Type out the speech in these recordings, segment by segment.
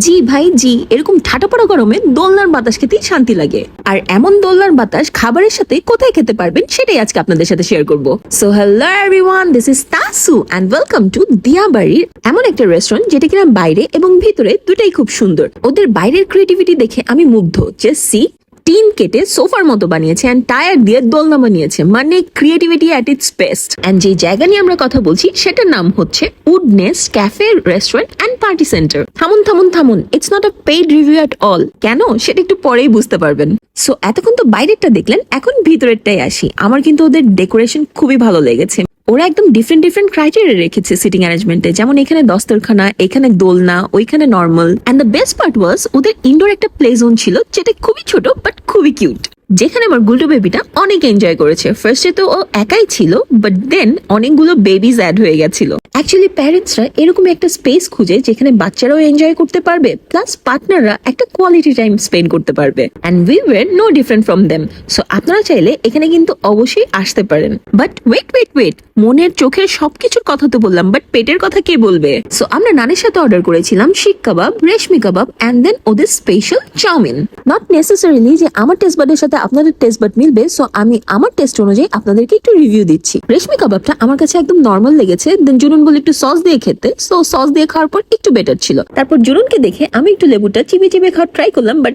জি ভাই জি, এরকম ঠাটাপড়া গরমে দোলনার বাতাস খেতেই শান্তি লাগে। আর এমন দোলনার বাতাস খাবারের সাথে কোথায় খেতে পারবেন সেটাই আজকে আপনাদের সাথে শেয়ার করব। So hello everyone, this is Tasu and welcome to দিয়াবাড়ির এমন একটা রেস্টুরেন্ট যেটা কিনা বাইরে এবং ভিতরে দুটাই খুব সুন্দর। ওদের বাইরের ক্রিয়েটিভিটি দেখে আমি মুগ্ধ। জাস্ট সি, টিন কেটে সোফার মতো বানিয়েছে এন্ড টায়ার দিয়ে দোলনা বানিয়েছে, মানে creativity at its best. And যে জায়গা নিয়ে আমরা কথা বলছি সেটার নাম হচ্ছে woodness cafe restaurant and party center. থামুন থামুন থামুন, it's not a paid review at all. কেন সেটা একটু পরেই বুঝতে পারবেন। সো এতক্ষণ তো বাইরেরটা দেখলেন, এখন ভিতরেরটাই আসি। আমার কিন্তু ওদের ডেকোরেশন খুবই ভালো লেগেছে। ওরা একদম ডিফারেন্ট ক্রাইটেরিয়া রেখেছে সিটিং অ্যারেঞ্জমেন্টে, যেমন এখানে দস্তরখানা, এখানে দোলনা, ওইখানে normal. And the best part was ওদের ইনডোর একটা প্লে জোন ছিল যেটা খুবই ছোট বাট খুবই কিউট, যেখানে আমার গুল্টু বেবিটা অনেক এনজয় করেছে। ফার্স্টে তো ও একাই ছিল, বাট দেন অনেকগুলো বেবিজ অ্যাড হয়ে গেছিল। অ্যাকচুয়ালি প্যারেন্টসরা এরকম একটা স্পেস খুঁজে যেখানে বাচ্চারাও এনজয় করতে পারবে, প্লাস পার্টনাররা একটা কোয়ালিটি টাইম স্পেন্ড করতে পারবে। And we were no different from them. So আপনারা চাইলে এখানে কিন্তু অবশ্যই আসতে পারেন। বাট ওয়েট, মনের চোখের সবকিছুর কথা তো বললাম, বাট পেটের কথা কে বলবে? সো আমরা নানের সাথে অর্ডার করেছিলাম শিক কাবাব, রেশমি কাবাব এন্ড দেন ওদের স্পেশাল চাউমিন। নট নেসেসারিলি যে আমার টেস্ট বাডের সাথে আপনাদের টেস্ট বাড মিলবে, সো আমি আমার টেস্ট অনুযায়ী আপনাদেরকে একটু রিভিউ দিচ্ছি। রেশমি কাবাবটা আমার কাছে একদম নর্মাল লেগেছে। দেন জুনুন বলে একটু সস দিয়ে খেতে, সো সস দিয়ে খাওয়ার পর একটু বেটার ছিল। তারপর জুনুনকে দেখে আমি একটু লেবুটা চিবিয়ে খাওয়ার ট্রাই করলাম, বাট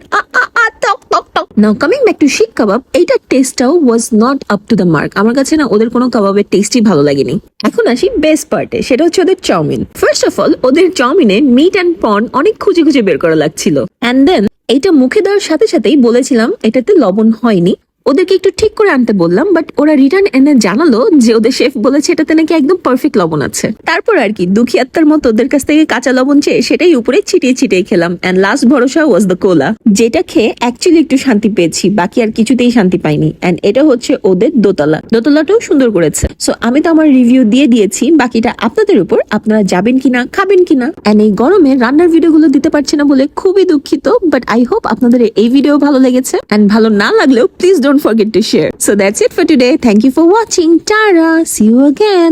টক। Now coming back to seekh kebab, এইটার টেস্টটাও was not up to the mark. আমার কাছে না ওদের কোনো কাবাবের টেস্টই ভালো লাগেনি। এখন আসি বেস্ট পার্টে, সেটা হচ্ছে ওদের চাউমিন। ফার্স্ট অফ অল ওদের চাউমিনে মিট অ্যান্ড পর্ন অনেক খুঁজে বের করা লাগছিল। অ্যান্ড দেন এইটা মুখে দেওয়ার সাথে সাথেই বলেছিলাম এটাতে লবণ হয়নি। ওদেরকে একটু ঠিক করে আনতে বললাম, বাট ওরা রিটার্ন এনে জানালো যে ওদের শেফ বলেছে এটাতে নাকি একদম পারফেক্ট লবণ আছে। তারপর আর কি দুঃখী আত্মার মতো ওদের কাছ থেকে কাঁচা লবণ চেয়ে সেটাই উপরে ছিটিয়ে খেলাম। এন্ড লাস্ট ভরসা ওয়াজ দ্য কোলা, যেটা খেয়ে অ্যাকচুয়ালি একটু শান্তি পেয়েছি, বাকি আর কিছুতেই শান্তি পাইনি। এন্ড এটা হচ্ছে ওদের দোতলাটাও সুন্দর করেছে। সো আমি তো আমার রিভিউ দিয়ে দিয়েছি, বাকিটা আপনাদের উপর, আপনারা যাবেন কিনা, খাবেন কিনা। এন্ড এই গরমে রান্নার ভিডিওগুলো দিতে পারছি না বলে খুবই দুঃখিত, বাট আই হোপ আপনাদের এই ভিডিও ভালো লেগেছে। এন্ড ভালো না লাগলেও please don't forget to share. So that's it for today. Thank you for watching. Tara. See you again.